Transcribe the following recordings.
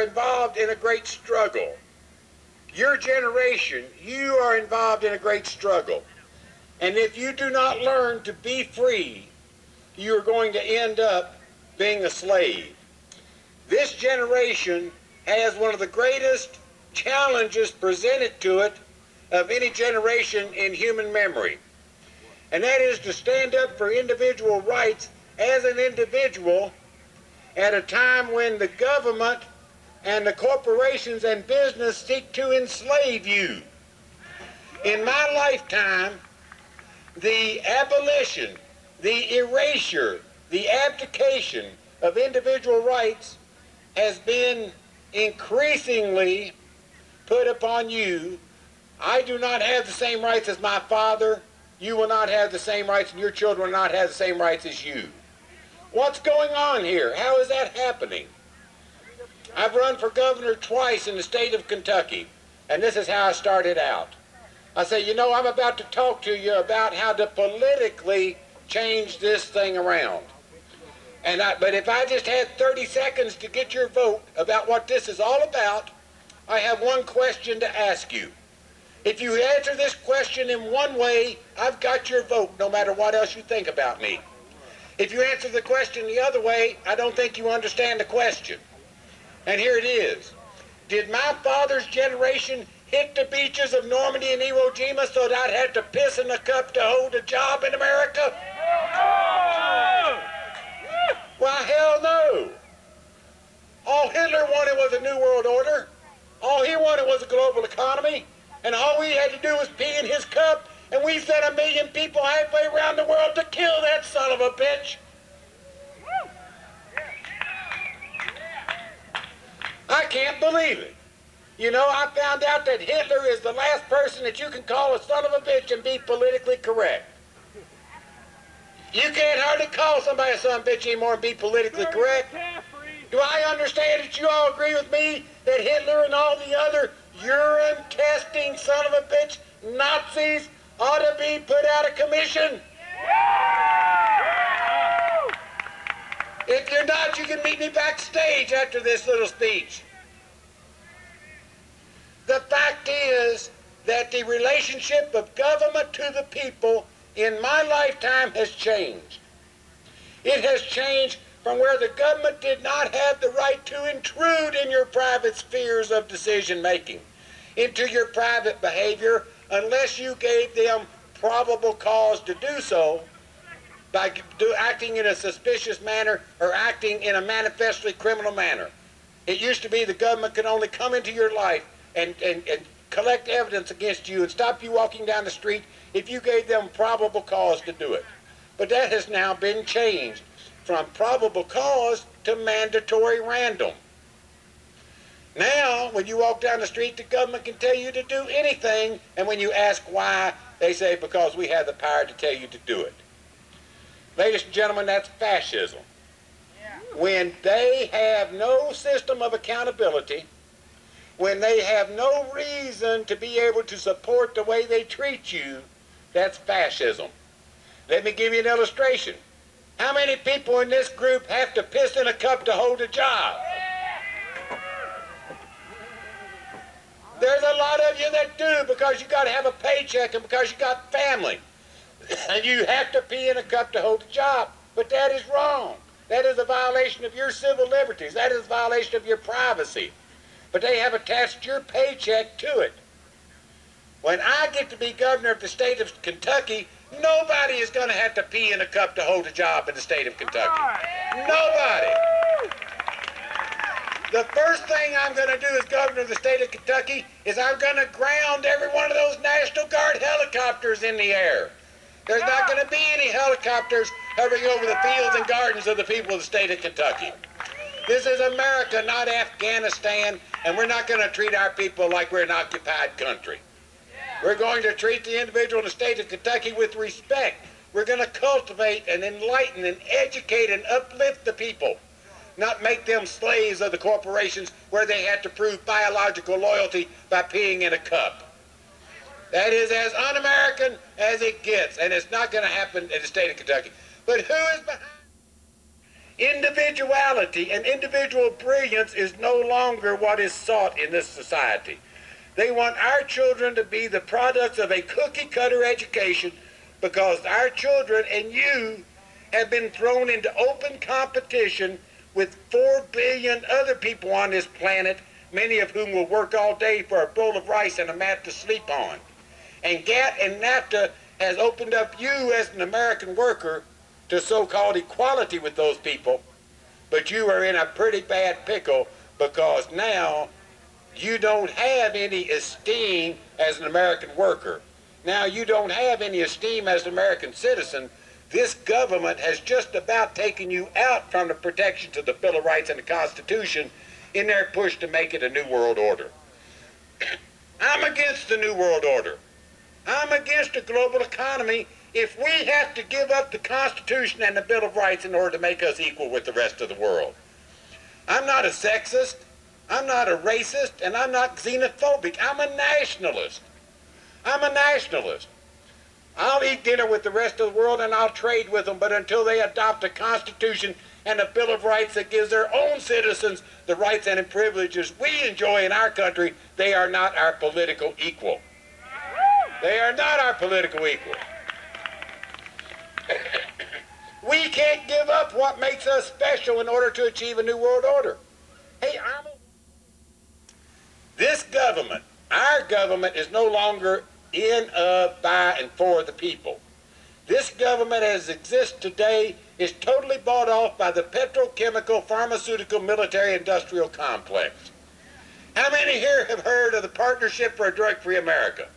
involved in a great struggle. Your generation, you are involved in a great struggle. And if you do not learn to be free, you are going to end up being a slave. This generation has one of the greatest challenges presented to it of any generation in human memory. And that is to stand up for individual rights as an individual at a time when the government and the corporations and business seek to enslave you. In my lifetime, the abolition, the erasure, the abdication of individual rights has been increasingly put upon you. I do not have the same rights as my father. You will not have the same rights, and your children will not have the same rights as you. What's going on here? How is that happening? I've run for governor twice in the state of Kentucky, and this is how I started out. I say, you know, I'm about to talk to you about how to politically change this thing around. But if I just had 30 seconds to get your vote about what this is all about, I have one question to ask you. If you answer this question in one way, I've got your vote, no matter what else you think about me. If you answer the question the other way, I don't think you understand the question. And here it is. Did my father's generation hit the beaches of Normandy and Iwo Jima so that I'd have to piss in a cup to hold a job in America? No! Why, hell no. All Hitler wanted was a new world order. All he wanted was a global economy. And all we had to do was pee in his cup, and we sent 1 million people halfway around the world to kill that son of a bitch. I can't believe it. You know, I found out that Hitler is the last person that you can call a son of a bitch and be politically correct. You can't hardly call somebody a son of a bitch anymore and be politically correct. Do I understand that you all agree with me that Hitler and all the other urine-testing son of a bitch Nazis ought to be put out of commission? If you're not, you can meet me backstage after this little speech. The fact is that the relationship of government to the people in my lifetime has changed. It has changed from where the government did not have the right to intrude in your private spheres of decision making, into your private behavior, unless you gave them probable cause to do so by acting in a suspicious manner or acting in a manifestly criminal manner. It used to be the government could only come into your life and collect evidence against you and stop you walking down the street if you gave them probable cause to do it. But that has now been changed from probable cause to mandatory random. Now, when you walk down the street, the government can tell you to do anything, and when you ask why, they say because we have the power to tell you to do it. Ladies and gentlemen, that's fascism. When they have no system of accountability, when they have no reason to be able to support the way they treat you, that's fascism. Let me give you an illustration. How many people in this group have to piss in a cup to hold a job? There's a lot of you that do because you got to have a paycheck and because you got family. And you have to pee in a cup to hold a job. But that is wrong. That is a violation of your civil liberties. That is a violation of your privacy. But they have attached your paycheck to it. When I get to be governor of the state of Kentucky, nobody is going to have to pee in a cup to hold a job in the state of Kentucky. Nobody. The first thing I'm going to do as governor of the state of Kentucky is I'm going to ground every one of those National Guard helicopters in the air. There's not going to be any helicopters hovering over the fields and gardens of the people of the state of Kentucky. This is America, not Afghanistan, and we're not going to treat our people like we're an occupied country. We're going to treat the individual in the state of Kentucky with respect. We're going to cultivate and enlighten and educate and uplift the people, not make them slaves of the corporations where they have to prove biological loyalty by peeing in a cup. That is as un-American as it gets, and it's not going to happen in the state of Kentucky. But who is behind? Individuality and individual brilliance is no longer what is sought in this society. They want our children to be the products of a cookie-cutter education because our children and you have been thrown into open competition with 4 billion other people on this planet, many of whom will work all day for a bowl of rice and a mat to sleep on. And GATT and NAFTA has opened up you as an American worker to so-called equality with those people, but you are in a pretty bad pickle because now you don't have any esteem as an American worker. Now you don't have any esteem as an American citizen. This government has just about taken you out from the protections of the Bill of Rights and the Constitution in their push to make it a new world order. I'm against the new world order. I'm against the global economy if we have to give up the Constitution and the Bill of Rights in order to make us equal with the rest of the world. I'm not a sexist, I'm not a racist, and I'm not xenophobic. I'm a nationalist. I'm a nationalist. I'll eat dinner with the rest of the world and I'll trade with them, but until they adopt a Constitution and a Bill of Rights that gives their own citizens the rights and privileges we enjoy in our country, they are not our political equal. They are not our political equal. We can't give up what makes us special in order to achieve a new world order. Hey, this government, our government, is no longer in, of, by, and for the people. This government as it exists today is totally bought off by the petrochemical, pharmaceutical, military, industrial complex. How many here have heard of the Partnership for a Drug-Free America?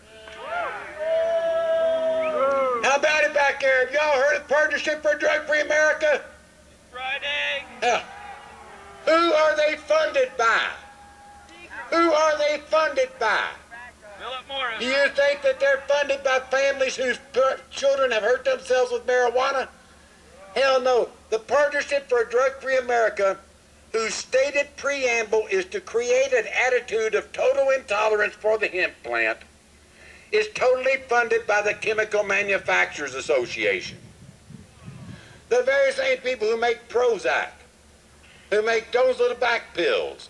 How about it back there? Have y'all heard of the Partnership for a Drug-Free America? Friday. Yeah. Who are they funded by? Who are they funded by? Do you think that they're funded by families whose children have hurt themselves with marijuana? Hell no. The Partnership for a Drug-Free America, whose stated preamble is to create an attitude of total intolerance for the hemp plant, is totally funded by the Chemical Manufacturers Association. The very same people who make Prozac, who make those little back pills,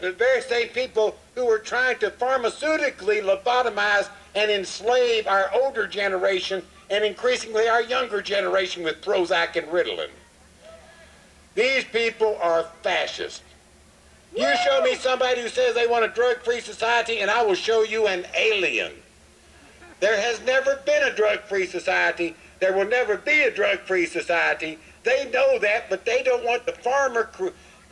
the very same people who are trying to pharmaceutically lobotomize and enslave our older generation and increasingly our younger generation with Prozac and Ritalin. These people are fascists. You show me somebody who says they want a drug-free society and I will show you an alien. There has never been a drug-free society. There will never be a drug-free society. They know that, but they don't want the farmer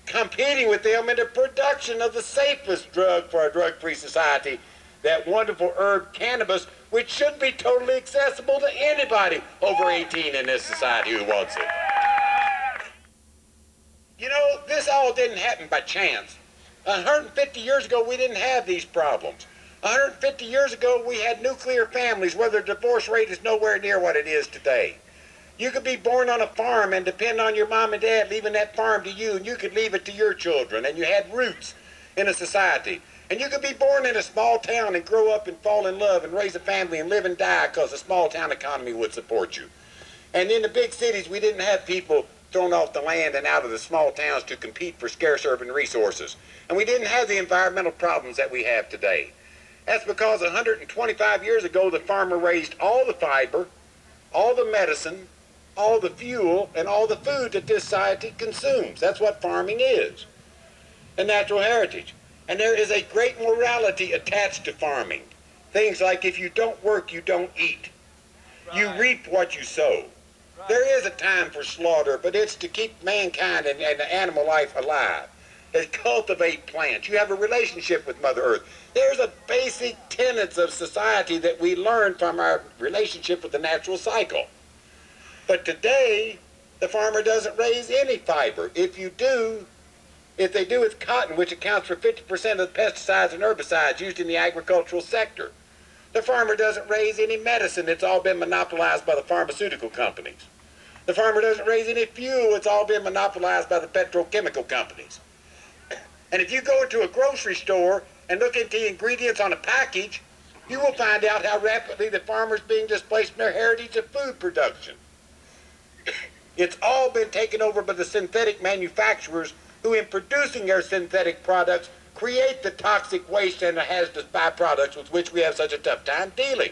competing with them in the production of the safest drug for a drug-free society, that wonderful herb cannabis, which should be totally accessible to anybody over 18 in this society who wants it. You know, this all didn't happen by chance. 150 years ago, we didn't have these problems. 150 years ago, we had nuclear families where the divorce rate is nowhere near what it is today. You could be born on a farm and depend on your mom and dad leaving that farm to you, and you could leave it to your children, and you had roots in a society. And you could be born in a small town and grow up and fall in love and raise a family and live and die because the small town economy would support you. And in the big cities, we didn't have people thrown off the land and out of the small towns to compete for scarce urban resources. And we didn't have the environmental problems that we have today. That's because 125 years ago, the farmer raised all the fiber, all the medicine, all the fuel, and all the food that this society consumes. That's what farming is, a natural heritage. And there is a great morality attached to farming. Things like if you don't work, you don't eat. Right. You reap what you sow. Right. There is a time for slaughter, but it's to keep mankind and the animal life alive. They cultivate plants. You have a relationship with Mother Earth. There's a basic tenets of society that we learn from our relationship with the natural cycle. But today, the farmer doesn't raise any fiber. If they do, it's cotton, which accounts for 50% of the pesticides and herbicides used in the agricultural sector. The farmer doesn't raise any medicine. It's all been monopolized by the pharmaceutical companies. The farmer doesn't raise any fuel. It's all been monopolized by the petrochemical companies. And if you go into a grocery store and look at the ingredients on a package, you will find out how rapidly the farmer's being displaced from their heritage of food production. It's all been taken over by the synthetic manufacturers who, in producing their synthetic products, create the toxic waste and the hazardous byproducts with which we have such a tough time dealing.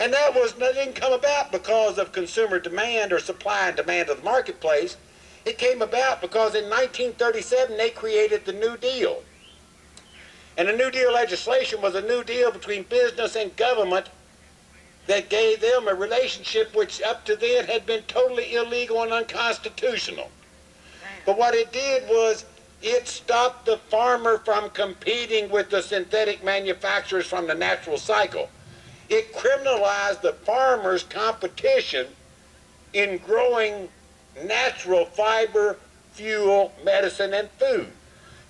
And that didn't come about because of consumer demand or supply and demand of the marketplace. It came about because in 1937 they created the New Deal. And the New Deal legislation was a new deal between business and government that gave them a relationship which up to then had been totally illegal and unconstitutional. But what it did was it stopped the farmer from competing with the synthetic manufacturers from the natural cycle. It criminalized the farmer's competition in growing natural fiber, fuel, medicine, and food.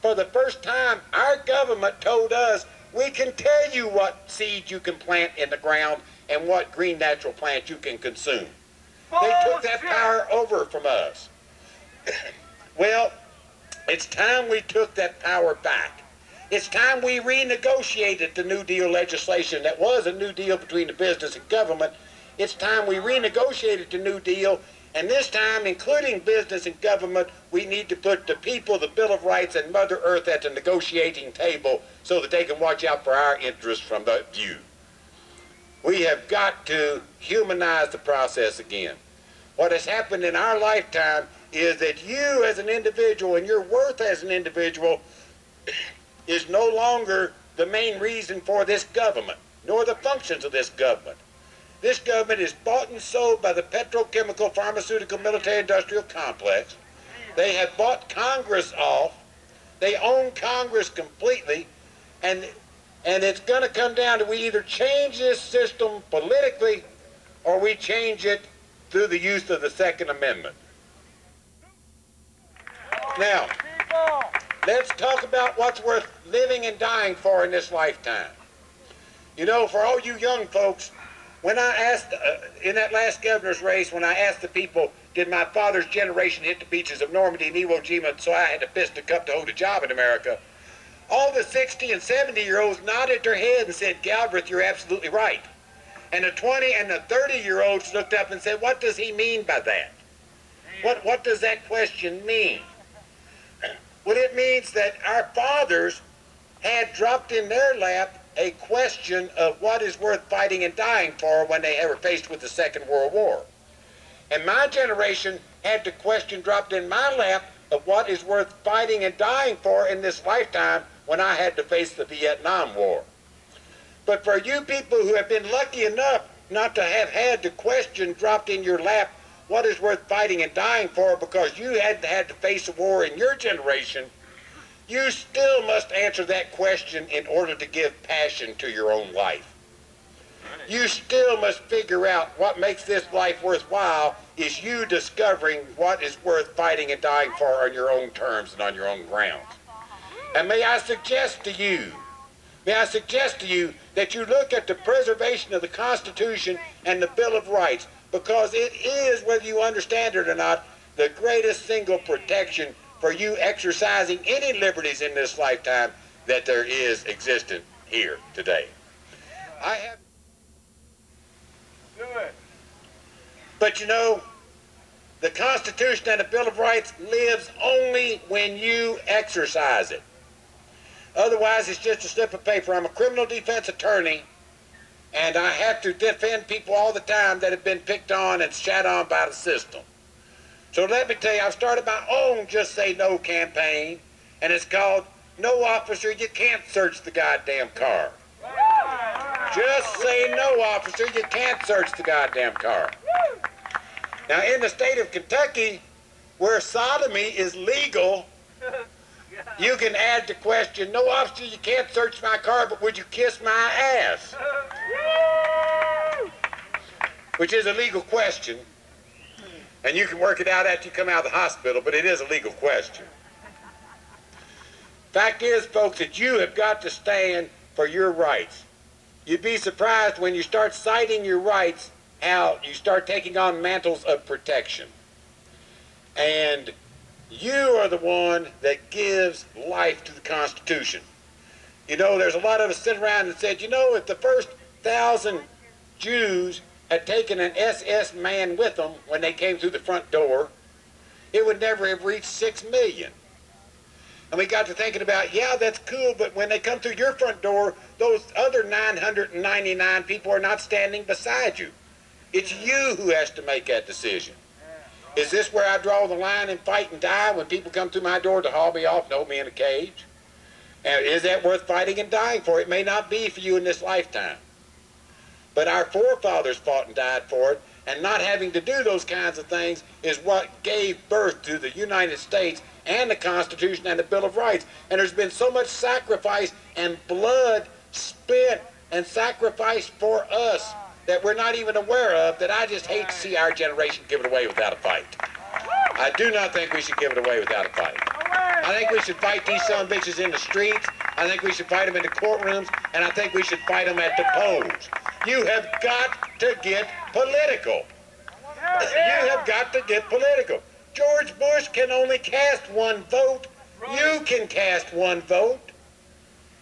For the first time, our government told us, we can tell you what seeds you can plant in the ground and what green natural plants you can consume. They took that power over from us. Well, it's time we took that power back. It's time we renegotiated the New Deal legislation that was a new deal between the business and government. It's time we renegotiated the New Deal, and this time, including business and government, we need to put the people, the Bill of Rights, and Mother Earth at the negotiating table so that they can watch out for our interests from that view. We have got to humanize the process again. What has happened in our lifetime is that you as an individual and your worth as an individual is no longer the main reason for this government, nor the functions of this government. This government is bought and sold by the petrochemical, pharmaceutical, military-industrial complex. They have bought Congress off. They own Congress completely, and it's going to come down to we either change this system politically or we change it through the use of the Second Amendment. Now, let's talk about what's worth living and dying for in this lifetime. You know, for all you young folks, when I asked, in that last governor's race, when I asked the people, did my father's generation hit the beaches of Normandy and Iwo Jima so I had to fist a cup to hold a job in America, all the 60 and 70-year-olds nodded their head and said, Galbraith, you're absolutely right. And the 20 and the 30-year-olds looked up and said, what does he mean by that? What does that question mean? Well, it means that our fathers had dropped in their lap a question of what is worth fighting and dying for when they were faced with the Second World War. And my generation had the question dropped in my lap of what is worth fighting and dying for in this lifetime when I had to face the Vietnam War. But for you people who have been lucky enough not to have had the question dropped in your lap, what is worth fighting and dying for because you hadn't had to face a war in your generation, you still must answer that question in order to give passion to your own life. You still must figure out what makes this life worthwhile is you discovering what is worth fighting and dying for on your own terms and on your own grounds. And may I suggest to you that you look at the preservation of the Constitution and the Bill of Rights, because it is, whether you understand it or not, the greatest single protection for you exercising any liberties in this lifetime that there is existent here today. But you know, the Constitution and the Bill of Rights lives only when you exercise it. Otherwise, it's just a slip of paper. I'm a criminal defense attorney, and I have to defend people all the time that have been picked on and shat on by the system. So let me tell you, I've started my own Just Say No campaign, and it's called No Officer, You Can't Search the Goddamn Car. Just say no, officer, you can't search the goddamn car. Now, in the state of Kentucky, where sodomy is legal, you can add the question, no, officer, you can't search my car, but would you kiss my ass? Which is a legal question. And you can work it out after you come out of the hospital, but it is a legal question. Fact is, folks, that you have got to stand for your rights. You'd be surprised when you start citing your rights, how you start taking on mantles of protection. And you are the one that gives life to the Constitution. You know, there's a lot of us sitting around and said, you know, if the first 1,000 Jews had taken an SS man with them when they came through the front door, it would never have reached 6 million. And we got to thinking about, yeah, that's cool, but when they come through your front door, those other 999 people are not standing beside you. It's you who has to make that decision. Is this where I draw the line and fight and die when people come through my door to haul me off and hold me in a cage? And is that worth fighting and dying for? It may not be for you in this lifetime. But our forefathers fought and died for it, and not having to do those kinds of things is what gave birth to the United States and the Constitution and the Bill of Rights. And there's been so much sacrifice and blood spent and sacrificed for us that we're not even aware of, that I just hate to see our generation give it away without a fight. I do not think we should give it away without a fight. I think we should fight these son of bitches in the streets. I think we should fight them in the courtrooms, and I think we should fight them at the polls. You have got to get political. You have got to get political. George Bush can only cast one vote. You can cast one vote.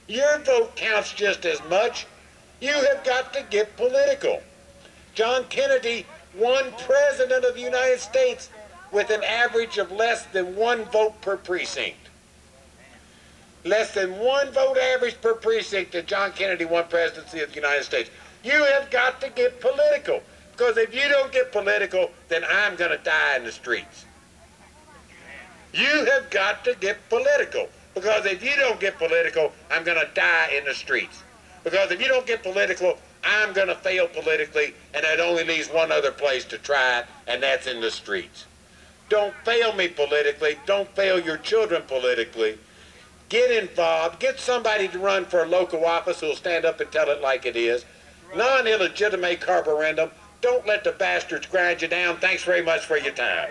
Your vote counts just as much. You have got to get political. John Kennedy won President of the United States with an average of less than 1 vote per precinct. Less than 1 vote average per precinct, and John Kennedy won presidency of the United States. You have got to get political, because if you don't get political, then I'm going to die in the streets. You have got to get political, because if you don't get political, I'm going to die in the streets. Because if you don't get political, I'm going to fail politically, and that only leaves one other place to try it, and that's in the streets. Don't fail me politically. Don't fail your children politically. Get involved. Get somebody to run for a local office who will stand up and tell it like it is. Non-illegitimate carborundum. Don't let the bastards grind you down. Thanks very much for your time.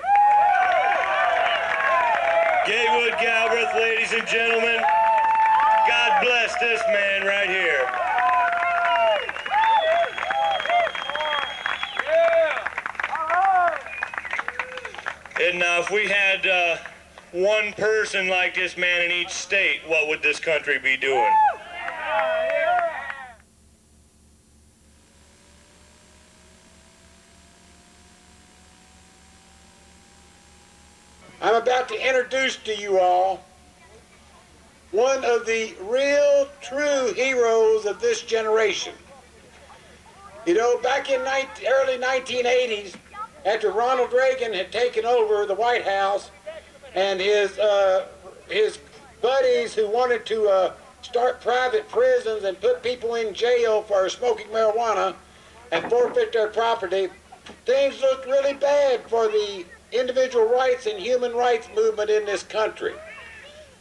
Gatewood Galbraith, ladies and gentlemen. God bless this man right here. And now, if we had one person like this man in each state, what would this country be doing? I'm about to introduce to you all one of the real, true heroes of this generation. You know, back in early 1980s, after Ronald Reagan had taken over the White House, and his buddies who wanted to start private prisons and put people in jail for smoking marijuana and forfeit their property, things looked really bad for the individual rights and human rights movement in this country.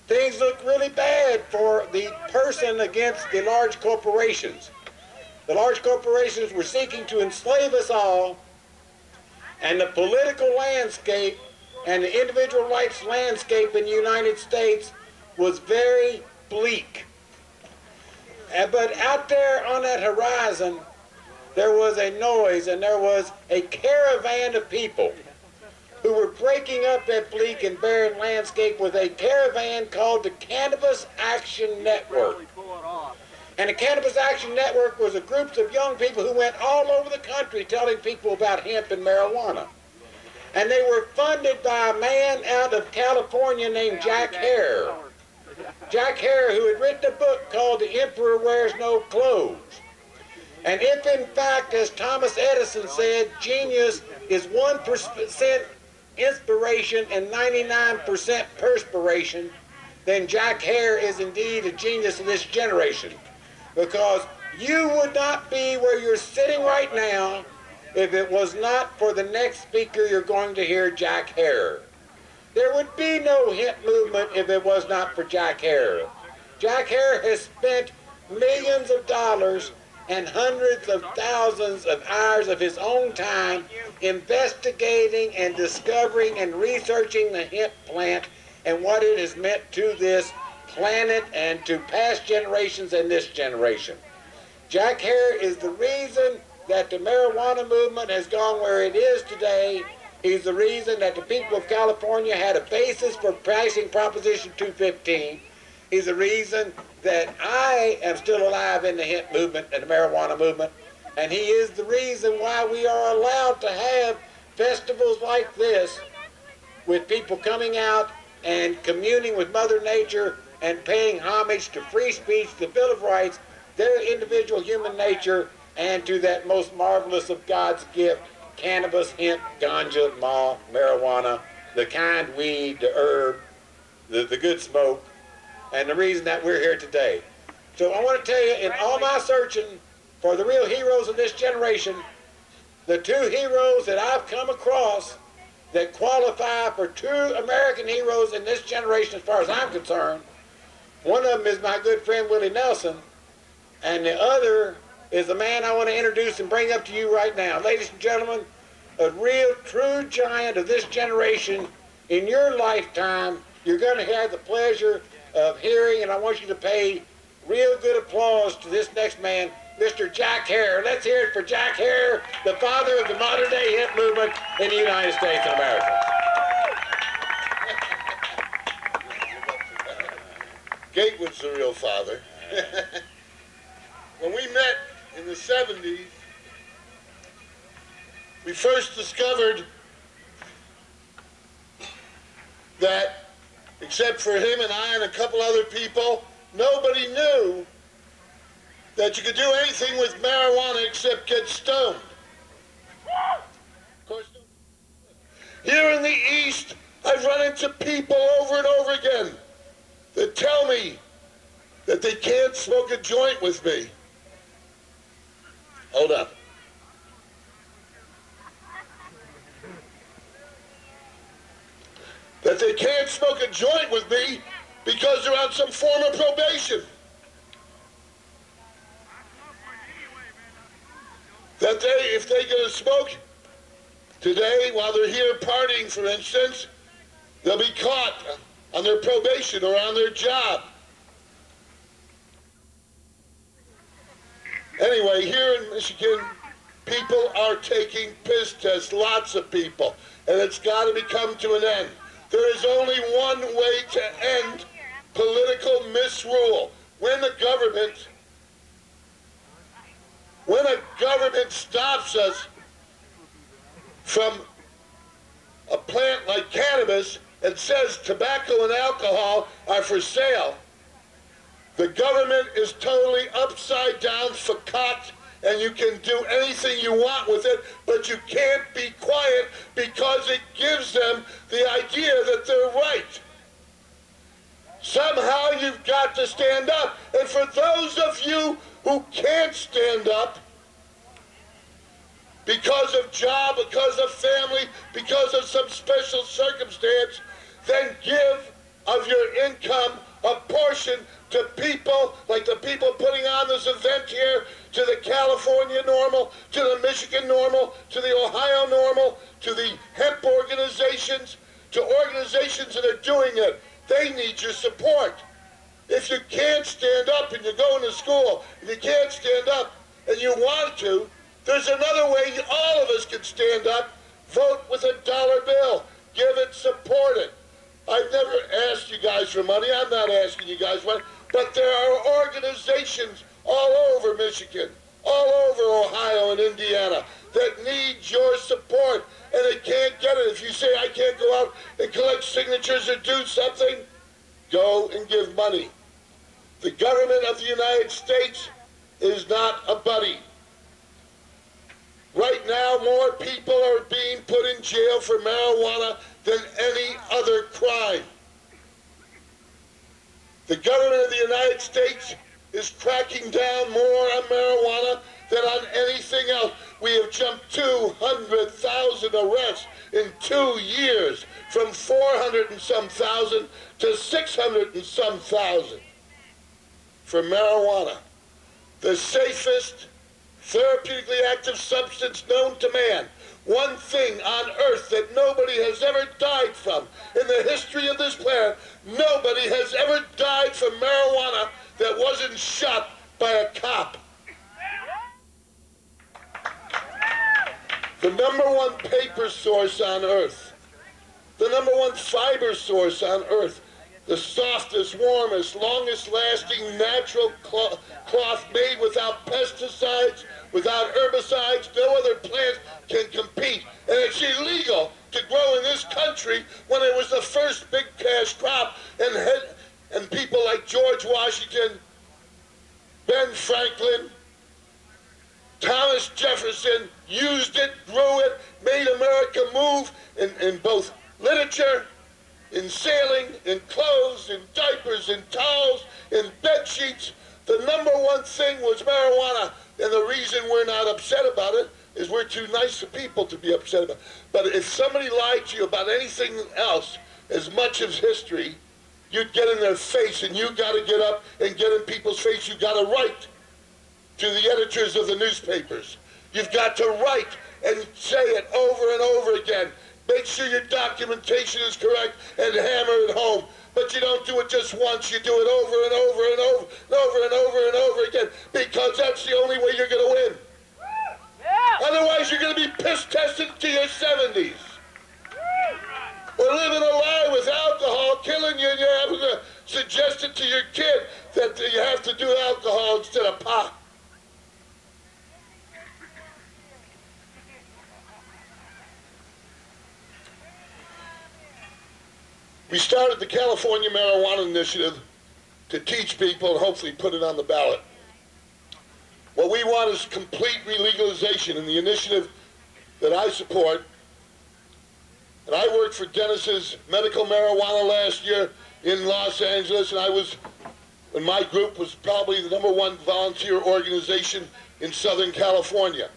Things looked really bad for the person against the large corporations. The large corporations were seeking to enslave us all, and the political landscape and the individual rights landscape in the United States was very bleak. But out there on that horizon, there was a noise, and there was a caravan of people who were breaking up that bleak and barren landscape with a caravan called the Cannabis Action Network. And the Cannabis Action Network was a group of young people who went all over the country telling people about hemp and marijuana. And they were funded by a man out of California named Jack Hare. Jack Hare, who had written a book called The Emperor Wears No Clothes. And if in fact, as Thomas Edison said, genius is 1% inspiration and 99% perspiration, then Jack Hare is indeed a genius of this generation. Because you would not be where you're sitting right now if it was not for the next speaker you're going to hear, Jack Hare. There would be no hemp movement if it was not for Jack Hare. Jack Hare has spent millions of dollars and hundreds of thousands of hours of his own time investigating and discovering and researching the hemp plant and what it has meant to this planet and to past generations and this generation. Jack Hare is the reason that the marijuana movement has gone where it is today. He's the reason that the people of California had a basis for passing Proposition 215. He's the reason that I am still alive in the hemp movement and the marijuana movement. And he is the reason why we are allowed to have festivals like this with people coming out and communing with Mother Nature and paying homage to free speech, the Bill of Rights, their individual human nature, and to that most marvelous of God's gift, cannabis, hemp, ganja, marijuana, the kind weed, the herb, the good smoke, and the reason that we're here today. So I want to tell you, in all my searching for the real heroes of this generation, the two heroes that I've come across that qualify for two American heroes in this generation as far as I'm concerned, one of them is my good friend Willie Nelson, and the other is the man I want to introduce and bring up to you right now. Ladies and gentlemen, a real true giant of this generation. In your lifetime, you're going to have the pleasure of hearing, and I want you to pay real good applause to this next man, Mr. Jack Hare. Let's hear it for Jack Hare, the father of the modern day hemp movement in the United States of America. Gatewood's the real father. When we met in the 70s, we first discovered that, except for him and I and a couple other people, nobody knew that you could do anything with marijuana except get stoned. Of course, here in the East, I've run into people over and over again that tell me that they can't smoke a joint with me. Hold up. That they can't smoke a joint with me because they're on some form of probation. That if they get a smoke today while they're here partying, for instance, they'll be caught on their probation or on their job. Anyway, here in Michigan, people are taking piss tests, lots of people, and it's got to become to an end. There is only one way to end political misrule. When a government stops us from a plant like cannabis and says tobacco and alcohol are for sale, the government is totally upside down, fakaked, and you can do anything you want with it, but you can't be quiet because it gives them the idea that they're right. Somehow you've got to stand up. And for those of you who can't stand up because of job, because of family, because of some special circumstance, then give of your income a portion to people like the people putting on this event here, to the California Normal, to the Michigan Normal, to the Ohio Normal, to the hemp organizations, to organizations that are doing it. They need your support. If you can't stand up and you're going to school, and you can't stand up and you want to, there's another way all of us can stand up. Vote with a dollar bill. Give it, support it. I've never asked you guys for money. I'm not asking you guys for money. But there are organizations all over Michigan, all over Ohio and Indiana that need your support, and they can't get it. If you say, I can't go out and collect signatures or do something, go and give money. The government of the United States is not a buddy. Right now, more people are being put in jail for marijuana than any other crime. The government of the United States is cracking down more on marijuana than on anything else. We have jumped 200,000 arrests in 2 years, from 400 and some thousand to 600 and some thousand for marijuana. The safest therapeutically active substance known to man. One thing on earth that nobody has ever died from in the history of this planet. Nobody has ever died from marijuana that wasn't shot by a cop. The number one paper source on earth, the number one fiber source on earth the softest, warmest, longest-lasting natural cloth made without pesticides, without herbicides. No other plant can compete. And it's illegal to grow in this country when it was the first big cash crop, and people like George Washington, Ben Franklin, Thomas Jefferson used it, grew it, made America move in both literature, in sailing, in clothes, in diapers, in towels, in bed sheets. The number one thing was marijuana, and the reason we're not upset about it is we're too nice to people to be upset about it. But if somebody lied to you about anything else, as much as history, you'd get in their face, and you got to get up and get in people's face. You got to write to the editors of the newspapers. You've got to write and say it over and over again. Make sure your documentation is correct and hammer it home. But you don't do it just once. You do it over and over and over and over and over and over again, because that's the only way you're going to win. Yeah. Otherwise, you're going to be piss-tested to your 70s. Or living a lie with alcohol, killing you, and you're having to suggest it to your kid that you have to do alcohol instead of pot. We started the California Marijuana Initiative to teach people and hopefully put it on the ballot. What we want is complete relegalization, and the initiative that I support. And I worked for Dennis's medical marijuana last year in Los Angeles, and my group was probably the #1 volunteer organization in Southern California.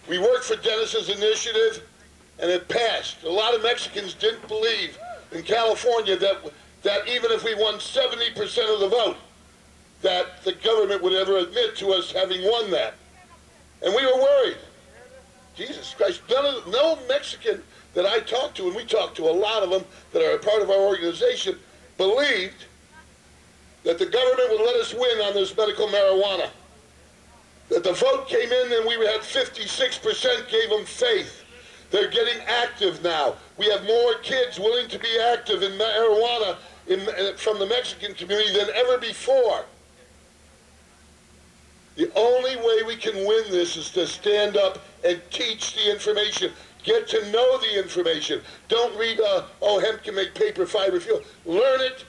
We worked for Dennis's initiative, and it passed. A lot of Mexicans didn't believe in California that even if we won 70% of the vote, that the government would ever admit to us having won that. And we were worried. Jesus Christ, no Mexican that I talked to, and we talked to a lot of them that are a part of our organization, believed that the government would let us win on this medical marijuana. That the vote came in and we had 56% gave them faith. They're getting active now. We have more kids willing to be active in marijuana from the Mexican community than ever before. The only way we can win this is to stand up and teach the information. Get to know the information. Don't read, hemp can make paper, fiber, fuel. Learn it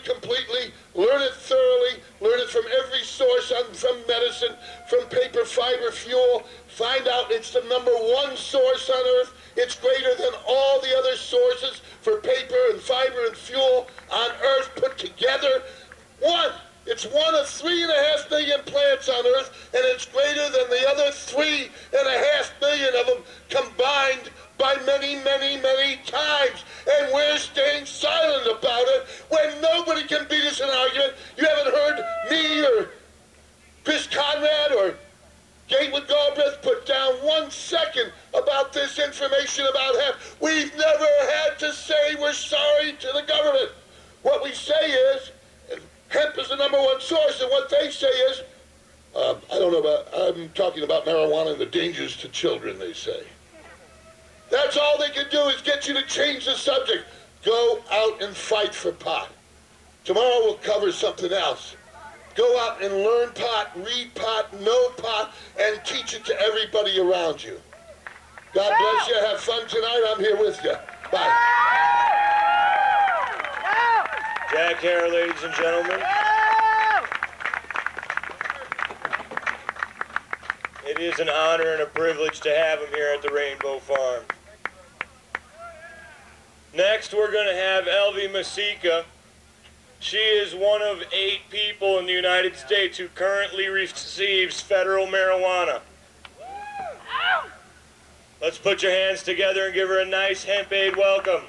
completely, learn it thoroughly, learn it from every source, from medicine, from paper, fiber, fuel. Find out it's the #1 source on earth. It's greater than all the other sources for paper and fiber and fuel on earth put together. It's one of 3.5 million plants on earth, and it's greater than the other 3.5 million of them combined by many, many, many times. And we're staying silent about it when nobody can beat us in an argument. You haven't heard me or Chris Conrad or Gatewood Galbraith put down 1 second about this information about hemp. We've never had to say we're sorry to the government. What we say is, hemp is the #1 source, and what they say is, I'm talking about marijuana and the dangers to children, they say. That's all they can do is get you to change the subject. Go out and fight for pot. Tomorrow we'll cover something else. Go out and learn pot, read pot, know pot, and teach it to everybody around you. God bless you. Have fun tonight. I'm here with you. Bye. Jack Hare, ladies and gentlemen. It is an honor and a privilege to have him here at the Rainbow Farm. Next, we're going to have Elvie Masika. She is one of 8 people in the United States who currently receives federal marijuana. Let's put your hands together and give her a nice hemp aid welcome.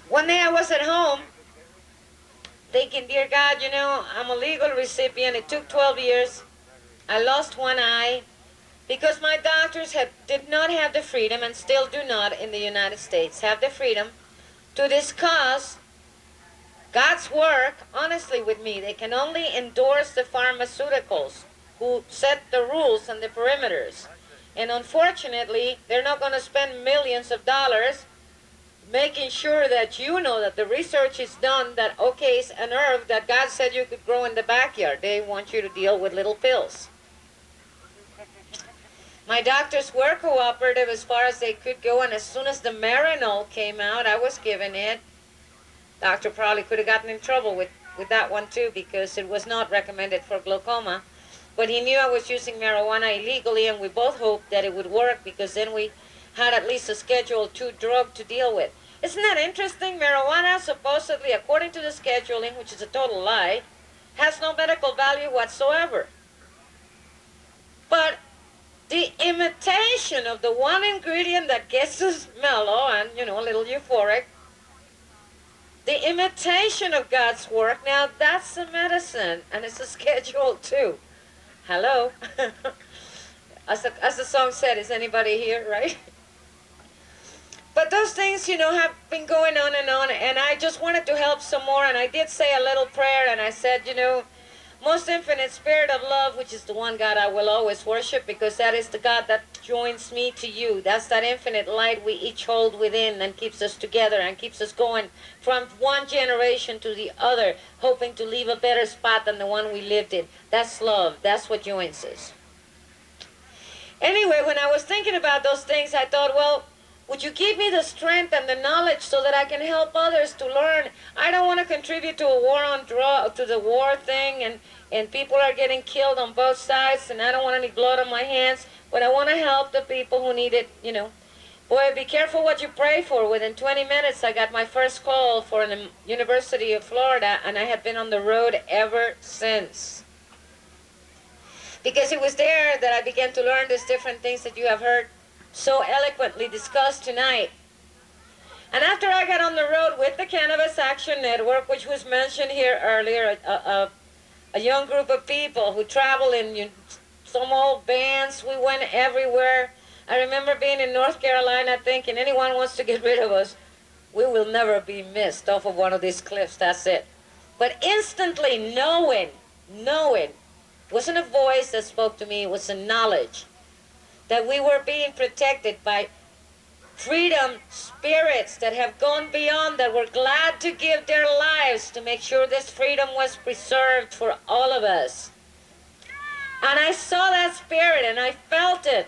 One day I was at home thinking, dear God, I'm a legal recipient. It took 12 years. I lost one eye because my doctors did not have the freedom, and still do not in the United States, have the freedom to discuss God's work, honestly with me, they can only endorse the pharmaceuticals who set the rules and the perimeters. And unfortunately, they're not going to spend millions of dollars making sure that you know that the research is done, that okay, it's an herb that God said you could grow in the backyard. They want you to deal with little pills. My doctors were cooperative as far as they could go, and as soon as the Marinol came out, I was given it. Doctor probably could have gotten in trouble with that one too, because it was not recommended for glaucoma. But he knew I was using marijuana illegally, and we both hoped that it would work, because then we had at least a Schedule II drug to deal with. Isn't that interesting? Marijuana, supposedly, according to the scheduling, which is a total lie, has no medical value whatsoever. But the imitation of the one ingredient that gets us mellow and, a little euphoric, the imitation of God's work, now that's the medicine, and it's a Schedule II. Hello? As the song said, is anybody here, right? But those things, have been going on, and I just wanted to help some more, and I did say a little prayer, and I said, most infinite spirit of love, which is the one God I will always worship, because that is the God that joins me to you. That's that infinite light we each hold within and keeps us together and keeps us going from one generation to the other, hoping to leave a better spot than the one we lived in. That's love. That's what joins us. Anyway, when I was thinking about those things, I thought, well, would you give me the strength and the knowledge so that I can help others to learn? I don't want to contribute to a war on to the war thing, and people are getting killed on both sides, and I don't want any blood on my hands, but I want to help the people who need it, Boy, be careful what you pray for. Within 20 minutes, I got my first call for the University of Florida, and I have been on the road ever since. Because it was there that I began to learn these different things that you have heard so eloquently discussed tonight. And after I got on the road with the Cannabis Action Network, which was mentioned here earlier, a young group of people who travel in some old bands, we went everywhere. I remember being in North Carolina thinking, anyone wants to get rid of us, we will never be missed off of one of these cliffs, that's it. But instantly knowing, wasn't a voice that spoke to me, it was a knowledge that we were being protected by freedom spirits that have gone beyond, that were glad to give their lives to make sure this freedom was preserved for all of us. And I saw that spirit and I felt it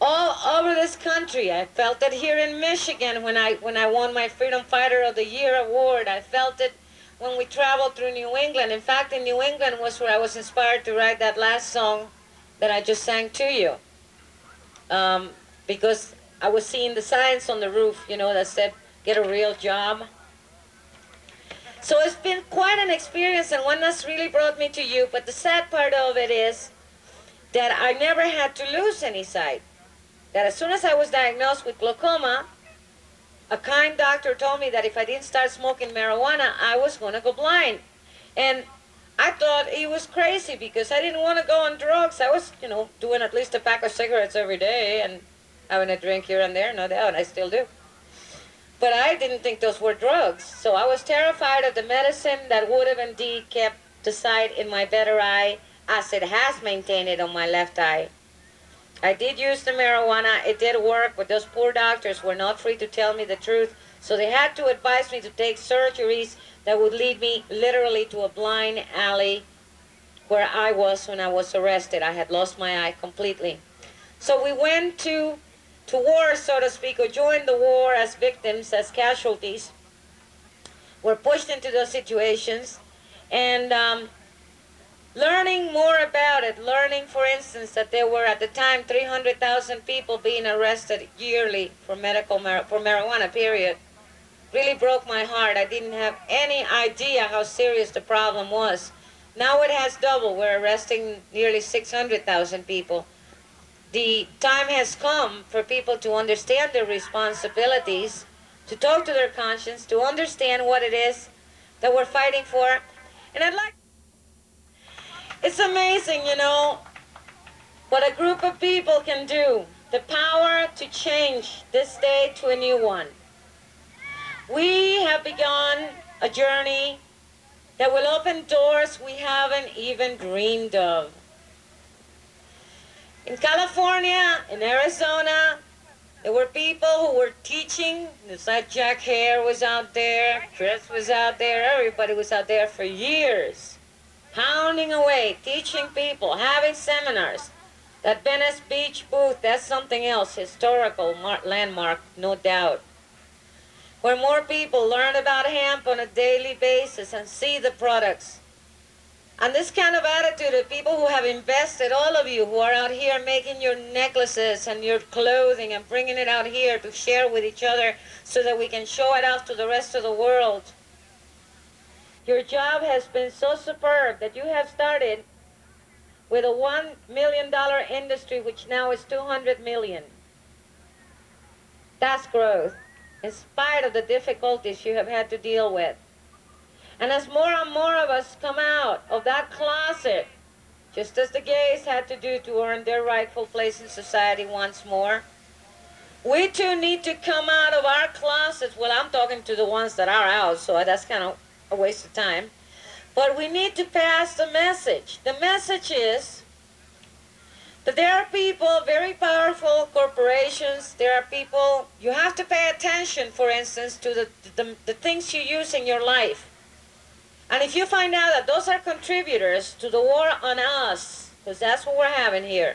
all over this country. I felt it here in Michigan when I won my Freedom Fighter of the Year award. I felt it when we traveled through New England. In fact, in New England was where I was inspired to write that last song that I just sang to you. Because I was seeing the signs on the roof, that said, get a real job. So it's been quite an experience, and one that's really brought me to you. But the sad part of it is that I never had to lose any sight. That as soon as I was diagnosed with glaucoma, a kind doctor told me that if I didn't start smoking marijuana, I was going to go blind. And I thought he was crazy because I didn't want to go on drugs. I was, doing at least a pack of cigarettes every day and having a drink here and there, no doubt, I still do. But I didn't think those were drugs. So I was terrified of the medicine that would have indeed kept the sight in my better eye as it has maintained it on my left eye. I did use the marijuana. It did work, but those poor doctors were not free to tell me the truth. So they had to advise me to take surgeries that would lead me literally to a blind alley where I was when I was arrested. I had lost my eye completely. So we went to war, so to speak, or joined the war as victims, as casualties. We're pushed into those situations, and learning more about it, learning, for instance, that there were at the time 300,000 people being arrested yearly for marijuana, period, really broke my heart. I didn't have any idea how serious the problem was. Now it has doubled. We're arresting nearly 600,000 people. The time has come for people to understand their responsibilities, to talk to their conscience, to understand what it is that we're fighting for. And it's amazing, what a group of people can do. The power to change this day to a new one. We have begun a journey that will open doors we haven't even dreamed of. In California, in Arizona, there were people who were teaching. It's like Jack Hare was out there, Chris was out there, everybody was out there for years, pounding away, teaching people, having seminars. That Venice Beach booth, that's something else, historical landmark, no doubt, where more people learn about hemp on a daily basis and see the products. And this kind of attitude of people who have invested, all of you who are out here making your necklaces and your clothing and bringing it out here to share with each other so that we can show it off to the rest of the world. Your job has been so superb that you have started with a $1 million industry, which now is $200 million. That's growth, in spite of the difficulties you have had to deal with. And as more and more of us come out of that closet, just as the gays had to do to earn their rightful place in society once more, we too need to come out of our closets. Well, I'm talking to the ones that are out, so that's kind of a waste of time. But we need to pass the message. The message is that there are people, very powerful corporations, there are people, you have to pay attention, for instance, to the things you use in your life. And if you find out that those are contributors to the war on us, because that's what we're having here,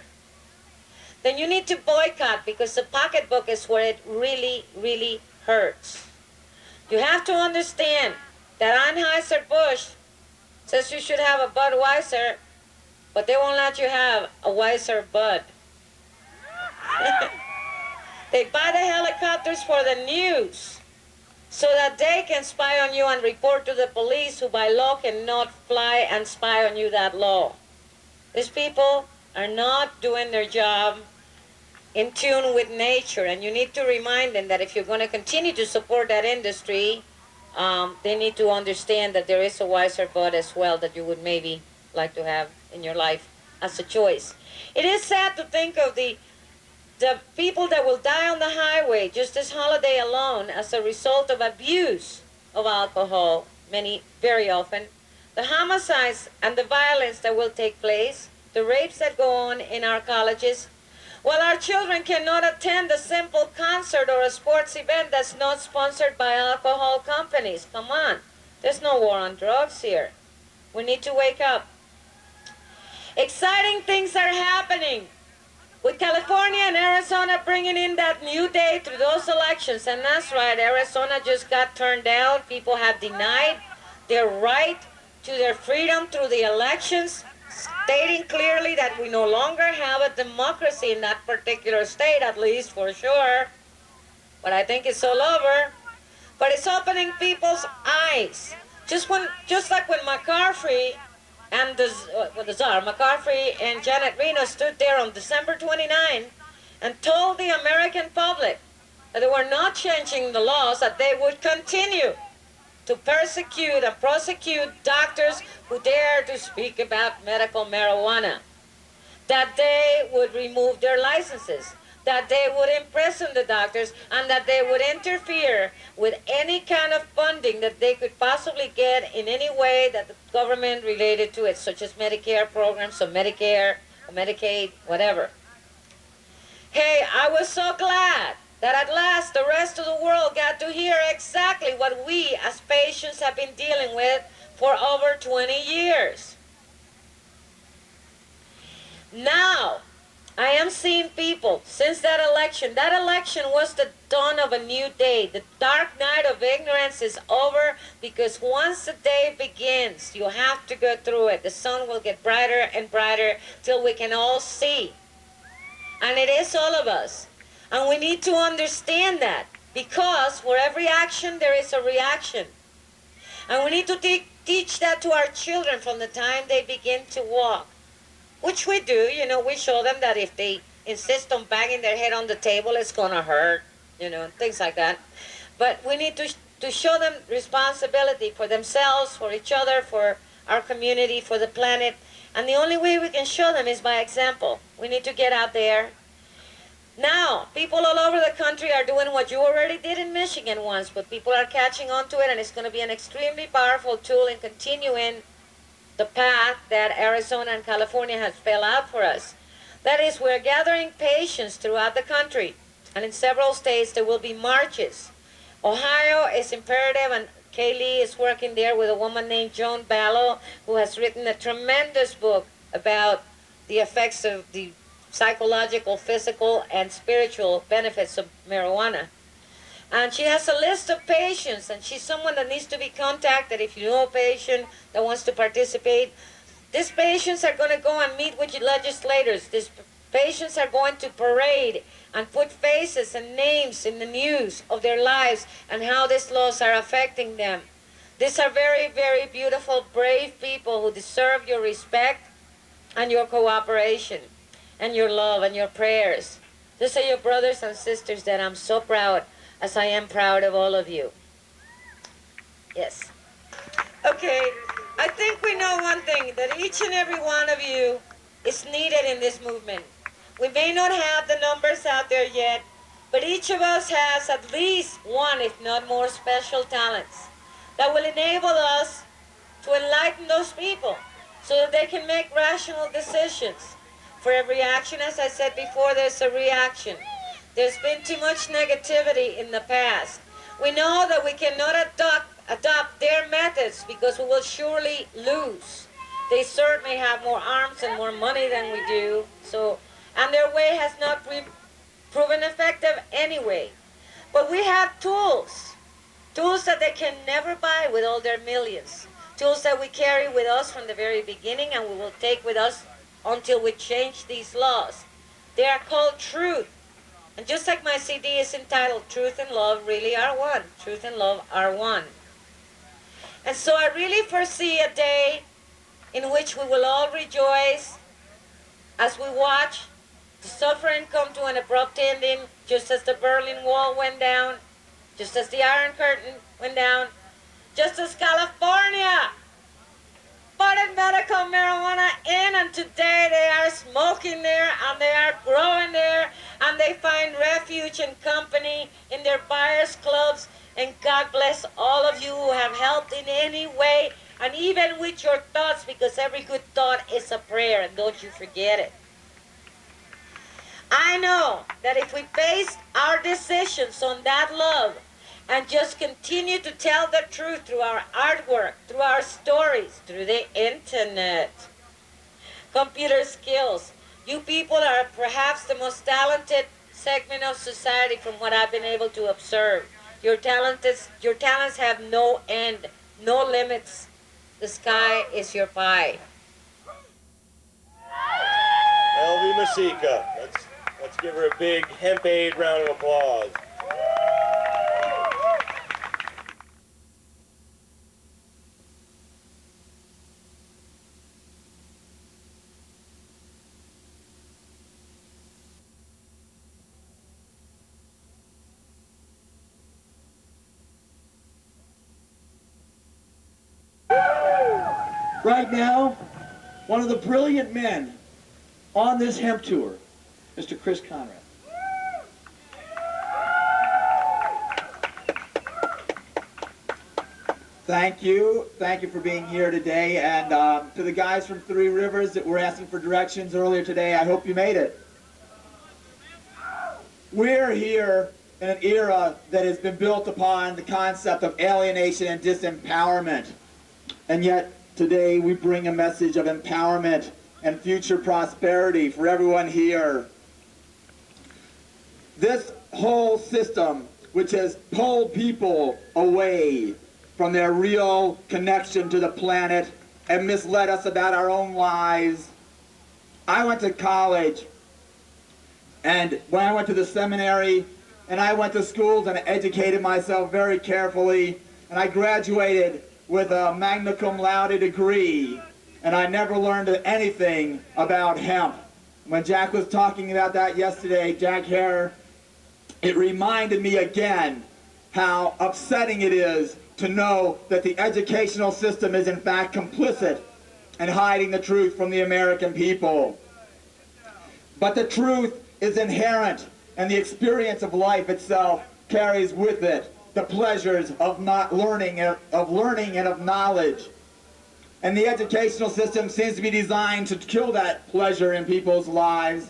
then you need to boycott, because the pocketbook is where it really, really hurts. You have to understand that Anheuser-Busch says you should have a Budweiser, but they won't let you have a Weiser Bud. They buy the helicopters for the news so that they can spy on you and report to the police, who by law cannot fly and spy on you that law. These people are not doing their job in tune with nature, and you need to remind them that if you're going to continue to support that industry, they need to understand that there is a Weiser Bud as well that you would maybe like to have in your life as a choice. It is sad to think of the people that will die on the highway just this holiday alone as a result of abuse of alcohol, very often, the homicides and the violence that will take place, the rapes that go on in our colleges, while our children cannot attend a simple concert or a sports event that's not sponsored by alcohol companies. Come on, there's no war on drugs here. We need to wake up. Exciting things are happening with California and Arizona bringing in that new day through those elections. And that's right, Arizona just got turned down. People have denied their right to their freedom through the elections, stating clearly that we no longer have a democracy in that particular state, at least for sure. But I think it's all over. But it's opening people's eyes. Just like when McCarthy and the Czar, McCarthy and Janet Reno stood there on December 29 and told the American public that they were not changing the laws, that they would continue to persecute and prosecute doctors who dare to speak about medical marijuana, that they would remove their licenses, that they would imprison the doctors, and that they would interfere with any kind of funding that they could possibly get in any way that the government related to it, such as Medicare programs or Medicare or Medicaid, whatever. Hey, I was so glad that at last the rest of the world got to hear exactly what we as patients have been dealing with for over 20 years. Now, I am seeing people, since that election was the dawn of a new day. The dark night of ignorance is over, because once the day begins, you have to go through it. The sun will get brighter and brighter till we can all see. And it is all of us. And we need to understand that, because for every action there is a reaction. And we need to teach that to our children from the time they begin to walk. Which we do, we show them that if they insist on banging their head on the table, it's going to hurt, things like that. But we need to show them responsibility for themselves, for each other, for our community, for the planet. And the only way we can show them is by example. We need to get out there. Now, people all over the country are doing what you already did in Michigan once, but people are catching on to it, and it's going to be an extremely powerful tool in continuing the path that Arizona and California have spelled out for us. That is, we're gathering patients throughout the country, and in several states there will be marches. Ohio is imperative, and Kaylee is working there with a woman named Joan Ballo, who has written a tremendous book about the effects of the psychological, physical, and spiritual benefits of marijuana. And she has a list of patients, and she's someone that needs to be contacted if you know a patient that wants to participate. These patients are going to go and meet with legislators. These patients are going to parade and put faces and names in the news of their lives and how these laws are affecting them. These are very, very beautiful, brave people who deserve your respect and your cooperation and your love and your prayers. These are your brothers and sisters that I'm so proud, as I am proud of all of you. Yes. Okay, I think we know one thing, that each and every one of you is needed in this movement. We may not have the numbers out there yet, but each of us has at least one, if not more, special talents that will enable us to enlighten those people so that they can make rational decisions. For every action, as I said before, there's a reaction. There's been too much negativity in the past. We know that we cannot adopt their methods because we will surely lose. They certainly have more arms and more money than we do, and their way has not proven effective anyway. But we have tools that they can never buy with all their millions, tools that we carry with us from the very beginning and we will take with us until we change these laws. They are called truth. And just like my CD is entitled Truth and Love Really Are One. Truth and love are one. And so I really foresee a day in which we will all rejoice as we watch the suffering come to an abrupt ending, just as the Berlin Wall went down, just as the Iron Curtain went down, just as California put medical marijuana in, and today they are smoking there and they are growing there and they find refuge and company in their buyers clubs. And God bless all of you who have helped in any way, and even with your thoughts, because every good thought is a prayer, and don't you forget it. I know that if we base our decisions on that love and just continue to tell the truth through our artwork, through our stories, through the internet, computer skills, you people are perhaps the most talented segment of society from what I've been able to observe. Your talents have no end, no limits. The sky is your pie. Elvie Masica. Let's give her a big hemp aid round of applause. Right now, one of the brilliant men on this hemp tour, Mr. Chris Conrad. Thank you for being here today, and to the guys from Three Rivers that were asking for directions earlier today, I hope you made it. We're here in an era that has been built upon the concept of alienation and disempowerment, and yet today we bring a message of empowerment and future prosperity for everyone here. This whole system, which has pulled people away from their real connection to the planet and misled us about our own lives. I went to college, and when I went to the seminary, and I went to schools and educated myself very carefully, and I graduated with a magna cum laude degree, and I never learned anything about hemp. When Jack was talking about that yesterday, Jack Hare, it reminded me again how upsetting it is to know that the educational system is in fact complicit in hiding the truth from the American people. But the truth is inherent And the experience of life itself carries with it the pleasures of not learning, of learning and of knowledge. And the educational system seems to be designed to kill that pleasure in people's lives.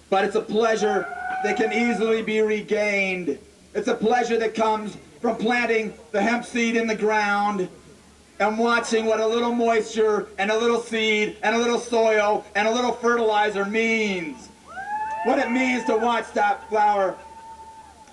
But it's a pleasure that can easily be regained. It's a pleasure that comes from planting the hemp seed in the ground and watching what a little moisture and a little seed and a little soil and a little fertilizer means. What it means to watch that flower,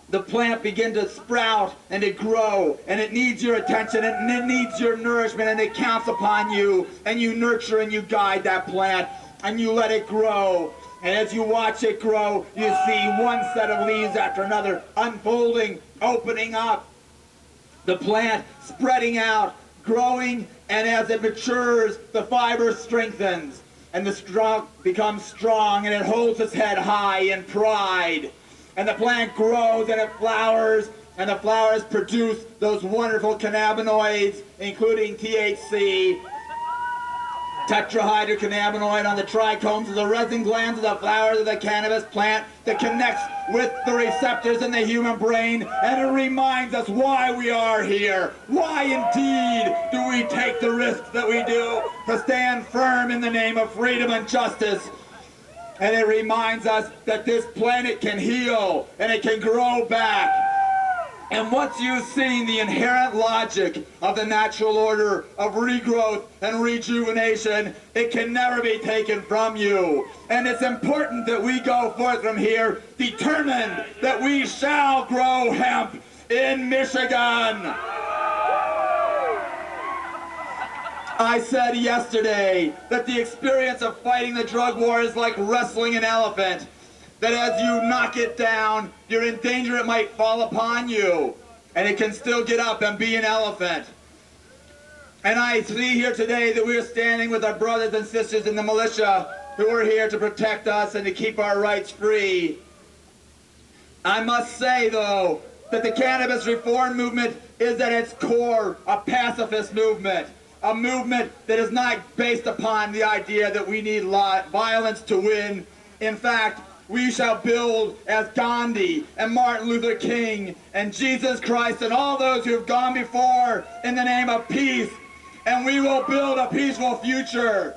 the plant, begin to sprout and to grow, and it needs your attention and it needs your nourishment, and it counts upon you, and you nurture and you guide that plant and you let it grow. And as you watch it grow, you see one set of leaves after another unfolding, opening up, the plant spreading out, growing, and as it matures, the fiber strengthens, and the trunk becomes strong, and it holds its head high in pride. And the plant grows, and it flowers, and the flowers produce those wonderful cannabinoids, including THC, tetrahydrocannabinoid on the trichomes of the resin glands of the flowers of the cannabis plant that connects with the receptors in the human brain, and it reminds us why we are here. Why indeed do we take the risks that we do to stand firm in the name of freedom and justice? And it reminds us that this planet can heal and it can grow back. And once you've seen the inherent logic of the natural order of regrowth and rejuvenation, it can never be taken from you. And it's important that we go forth from here determined that we shall grow hemp in Michigan. I said yesterday that the experience of fighting the drug war is like wrestling an elephant. That as you knock it down, you're in danger it might fall upon you. And it can still get up and be an elephant. And I see here today that we are standing with our brothers and sisters in the militia who are here to protect us and to keep our rights free. I must say, though, that the cannabis reform movement is at its core a pacifist movement. A movement that is not based upon the idea that we need violence to win. In fact, we shall build as Gandhi and Martin Luther King and Jesus Christ and all those who have gone before in the name of peace. And we will build a peaceful future.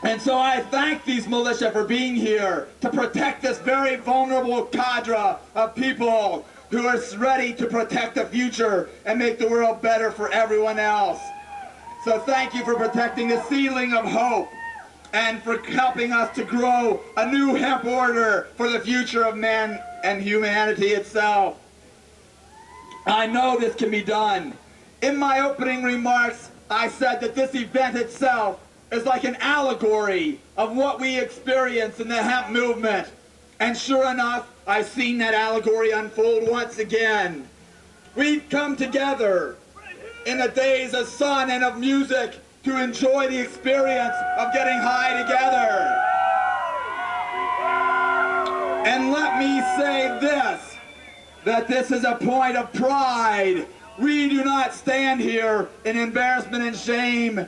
And so I thank these militia for being here to protect this very vulnerable cadre of people who are ready to protect the future and make the world better for everyone else. So thank you for protecting the seedling of hope and for helping us to grow a new hemp order for the future of man and humanity itself. I know this can be done. In my opening remarks, I said that this event itself is like an allegory of what we experience in the hemp movement. And sure enough, I've seen that allegory unfold once again. We've come together in the days of sun and of music to enjoy the experience of getting high together. And let me say this, that this is a point of pride. We do not stand here in embarrassment and shame,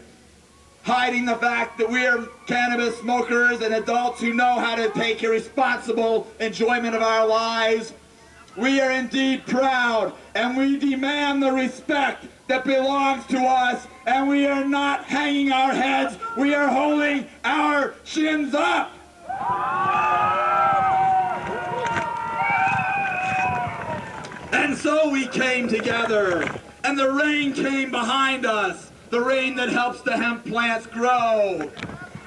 hiding the fact that we are cannabis smokers and adults who know how to take a responsible enjoyment of our lives. We are indeed proud, and we demand the respect that belongs to us, and we are not hanging our heads, we are holding our shins up. And so we came together, and the rain came behind us, the rain that helps the hemp plants grow.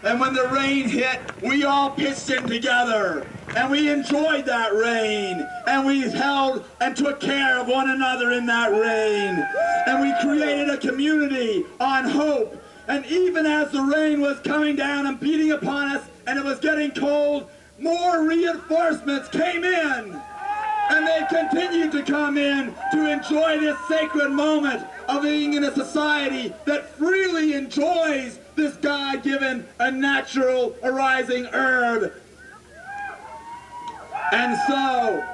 And when the rain hit, we all pitched in together, and we enjoyed that rain, and we held and took care of one another in that rain, and we created a community on hope. And even as the rain was coming down and beating upon us, and it was getting cold, more reinforcements came in. And they continue to come in to enjoy this sacred moment of being in a society that freely enjoys this God-given and natural arising herb. And so,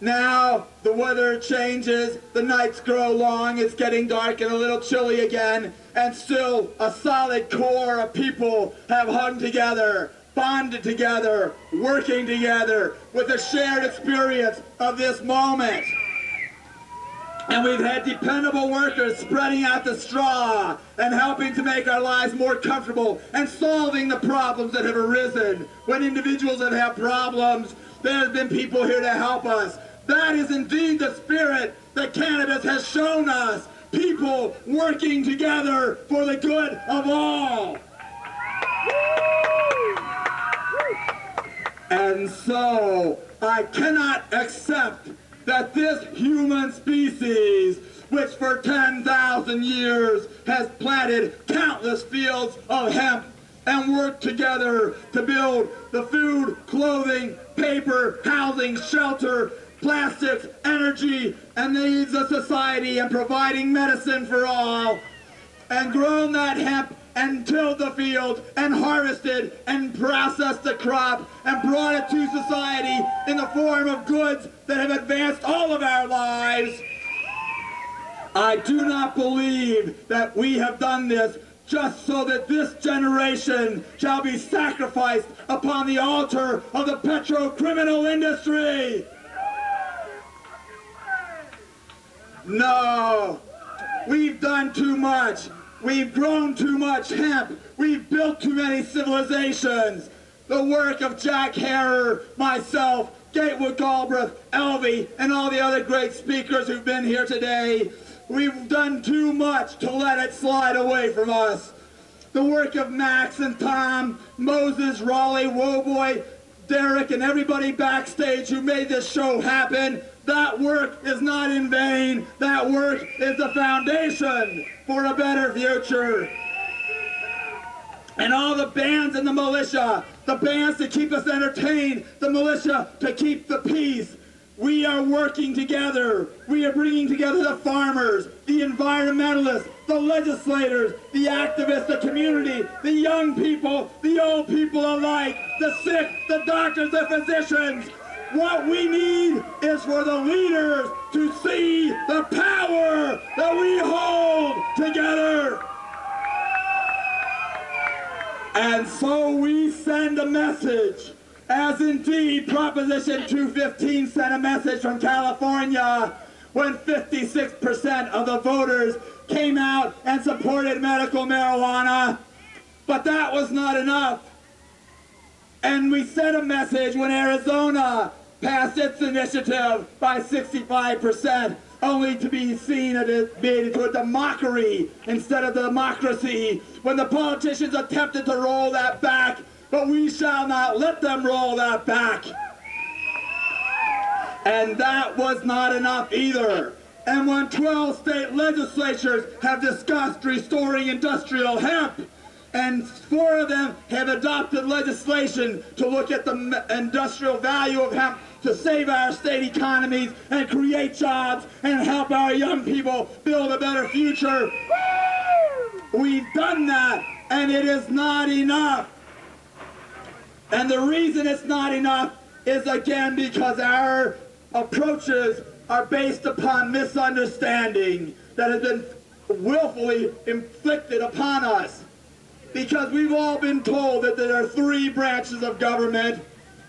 now the weather changes, the nights grow long, it's getting dark and a little chilly again, and still a solid core of people have hung together, bonded together, working together with a shared experience of this moment. And we've had dependable workers spreading out the straw and helping to make our lives more comfortable and solving the problems that have arisen. When individuals have had problems, there's been people here to help us. That is indeed the spirit that cannabis has shown us. People working together for the good of all. And so I cannot accept that this human species, which for 10,000 years has planted countless fields of hemp and worked together to build the food, clothing, paper, housing, shelter, plastics, energy, and needs of society, and providing medicine for all, and grown that hemp and tilled the field and harvested and processed the crop and brought it to society in the form of goods that have advanced all of our lives. I do not believe that we have done this just so that this generation shall be sacrificed upon the altar of the petro-criminal industry. No, we've done too much. We've grown too much hemp. We've built too many civilizations. The work of Jack Harrer, myself, Gatewood Galbraith, Elvie, and all the other great speakers who've been here today. We've done too much to let it slide away from us. The work of Max and Tom, Moses, Rollie, Woboy, Derek, and everybody backstage who made this show happen, that work is not in vain. That work is the foundation for a better future. And all the bands in the militia, the bands to keep us entertained, the militia to keep the peace. We are working together. We are bringing together the farmers, the environmentalists, the legislators, the activists, the community, the young people, the old people alike, the sick, the doctors, the physicians. What we need is for the leaders to see the power that we hold together. And so we send a message, as indeed Proposition 215 sent a message from California when 56% of the voters came out and supported medical marijuana. But that was not enough. And we sent a message when Arizona passed its initiative by 65%, only to be seen as being to a democracy instead of democracy, when the politicians attempted to roll that back, but we shall not let them roll that back. And that was not enough either. And when 12 state legislatures have discussed restoring industrial hemp, and 4 of them have adopted legislation to look at the industrial value of hemp to save our state economies and create jobs and help our young people build a better future. We've done that, and it is not enough. And the reason it's not enough is, again, because our approaches are based upon misunderstanding that has been willfully inflicted upon us. Because we've all been told that there are 3 branches of government,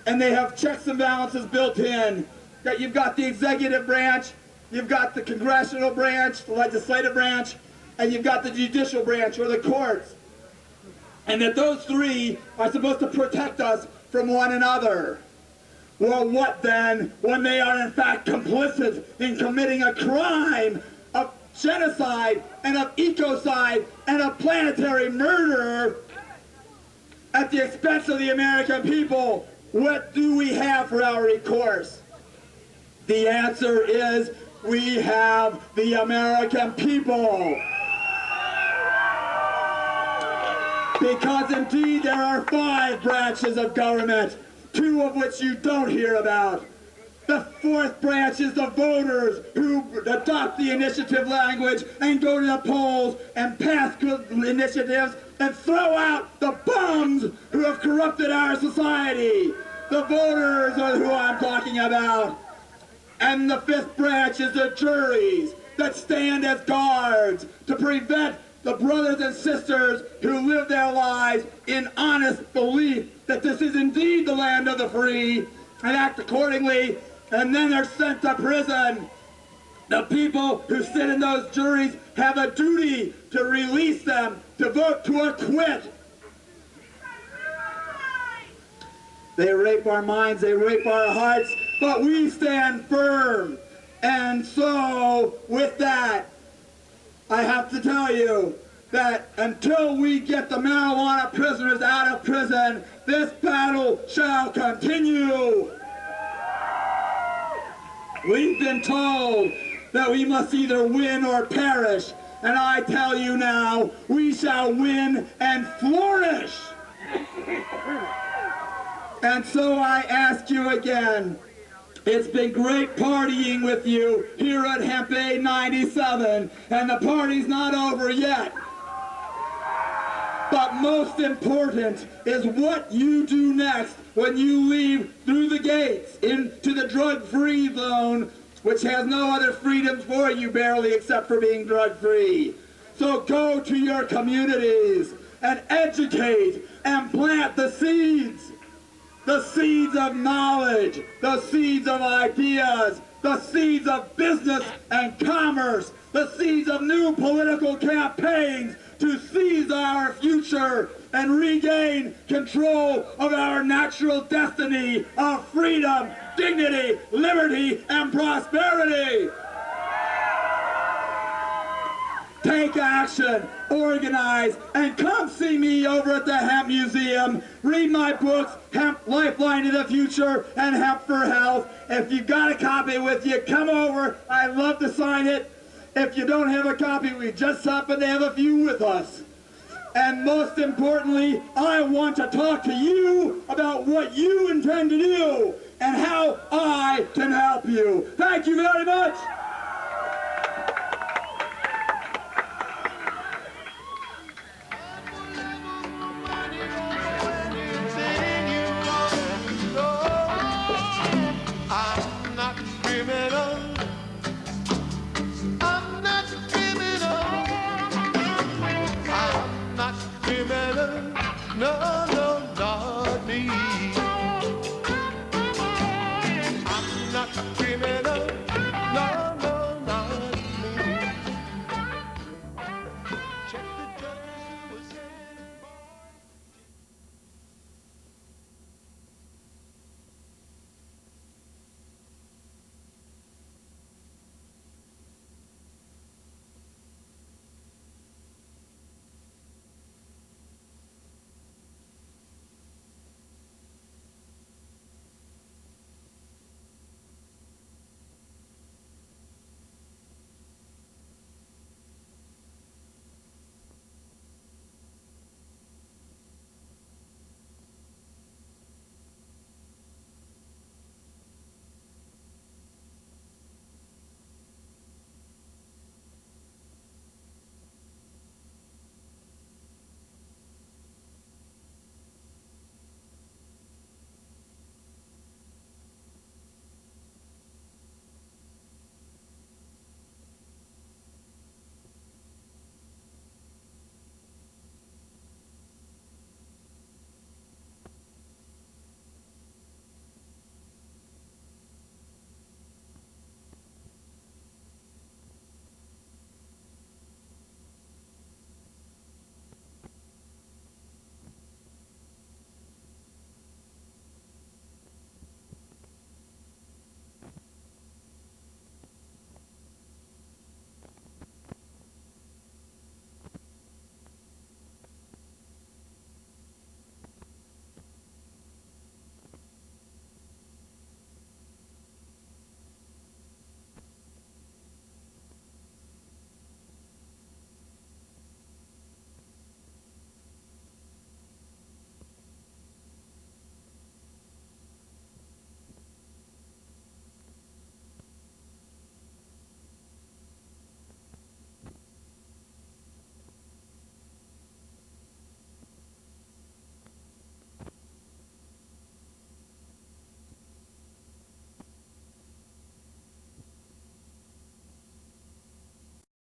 and they have checks and balances built in. That you've got the executive branch, you've got the congressional branch, the legislative branch, and you've got the judicial branch, or the courts. And that those 3 are supposed to protect us from one another. Well, what then when they are in fact complicit in committing a crime of genocide and of ecocide and of planetary murder at the expense of the American people? What do we have for our recourse? The answer is we have the American people. Because indeed there are 5 branches of government, 2 of which you don't hear about. The 4th branch is the voters who adopt the initiative language and go to the polls and pass good initiatives and throw out the bums who have corrupted our society. The voters are who I'm talking about. And the 5th branch is the juries that stand as guards to prevent the brothers and sisters who live their lives in honest belief that this is indeed the land of the free and act accordingly, and then they're sent to prison. The people who sit in those juries have a duty to release them, to vote to acquit. They rape our minds, they rape our hearts, but we stand firm. And so, with that, I have to tell you that until we get the marijuana prisoners out of prison, this battle shall continue. We've been told that we must either win or perish, and I tell you now, we shall win and flourish. And so I ask you again, it's been great partying with you here at Hemp 97, and the party's not over yet. But most important is what you do next when you leave through the gates into the drug-free zone, which has no other freedoms for you barely except for being drug-free. So go to your communities and educate and plant the seeds of knowledge, the seeds of ideas, the seeds of business and commerce, the seeds of new political campaigns to seize our future and regain control of our natural destiny of freedom, dignity, liberty, and prosperity. Take action, organize, and come see me over at the Hemp Museum. Read my books, Hemp Lifeline to the Future and Hemp for Health. If you've got a copy with you, come over. I'd love to sign it. If you don't have a copy, we just happen to have a few with us. And most importantly, I want to talk to you about what you intend to do and how I can help you. Thank you very much. I'm not criminal.